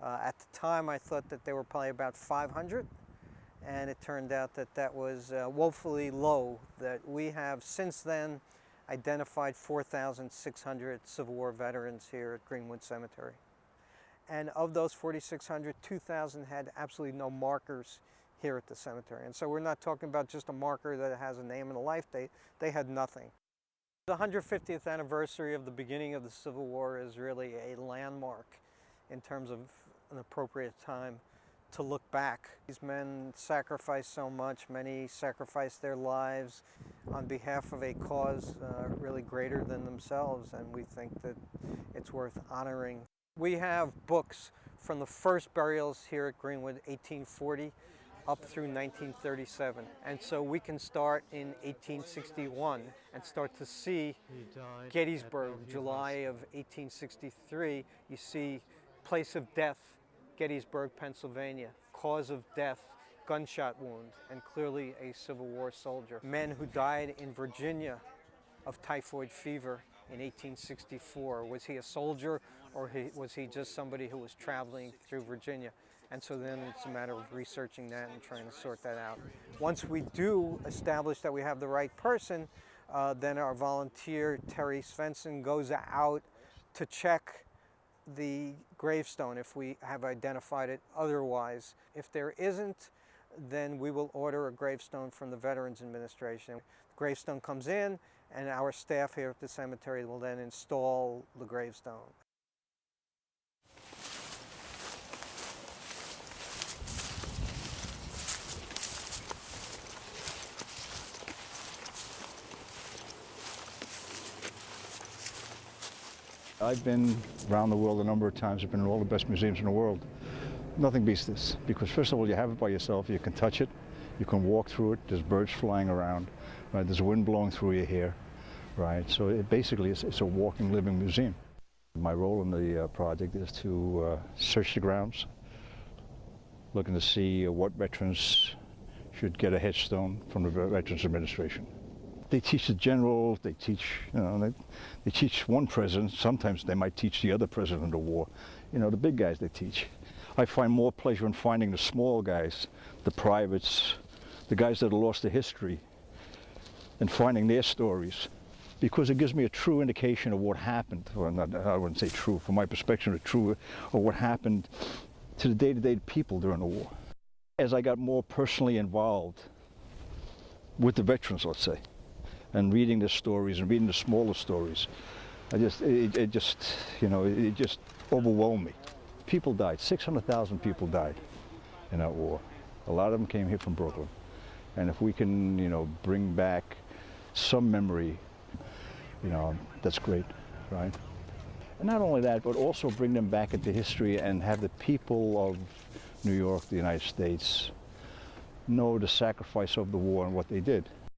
At the time, I thought that there were probably about 500, and it turned out that that was woefully low, that we have since then identified 4,600 Civil War veterans here at Greenwood Cemetery. And of those 4,600, 2,000 had absolutely no markers here at the cemetery. And so we're not talking about just a marker that has a name and a life date. They had nothing. The 150th anniversary of the beginning of the Civil War is really a landmark in terms of an appropriate time to look back. These men sacrificed so much. Many sacrificed their lives on behalf of a cause really greater than themselves, and we think that it's worth honoring. We have books from the first burials here at Greenwood, 1840, up through 1937. And so we can start in 1861 and start to see Gettysburg, July of 1863. You see place of death, Gettysburg, Pennsylvania. Cause of death, gunshot wound, and clearly a Civil War soldier. Men who died in Virginia of typhoid fever in 1864. Was he a soldier, or was he just somebody who was traveling through Virginia? And so then it's a matter of researching that and trying to sort that out. Once we do establish that we have the right person, then our volunteer, Terry Svensson, goes out to check the gravestone if we have identified it otherwise. If there isn't, then we will order a gravestone from the Veterans Administration. The gravestone comes in, and our staff here at the cemetery will then install the gravestone. I've been around the world a number of times. I've been in all the best museums in the world. Nothing beats this, because first of all, you have it by yourself. You can touch it, you can walk through it. There's birds flying around, right? There's wind blowing through your hair, right? So it basically it's a walking, living museum. My role in the project is to search the grounds, looking to see what veterans should get a headstone from the Veterans Administration. They teach the generals, they teach, they teach one president. Sometimes they might teach the other president of the war. The big guys they teach. I find more pleasure in finding the small guys, the privates, the guys that have lost the history, and finding their stories, because it gives me a true indication of what happened. Well, I wouldn't say true, from my perspective, true of what happened to the day-to-day people during the war. As I got more personally involved with the veterans, let's say, and reading the stories and reading the smaller stories, it just overwhelmed me. People died. 600,000 people died in that war. A lot of them came here from Brooklyn. And if we can, bring back some memory, that's great, right? And not only that, but also bring them back into history and have the people of New York, the United States, know the sacrifice of the war and what they did.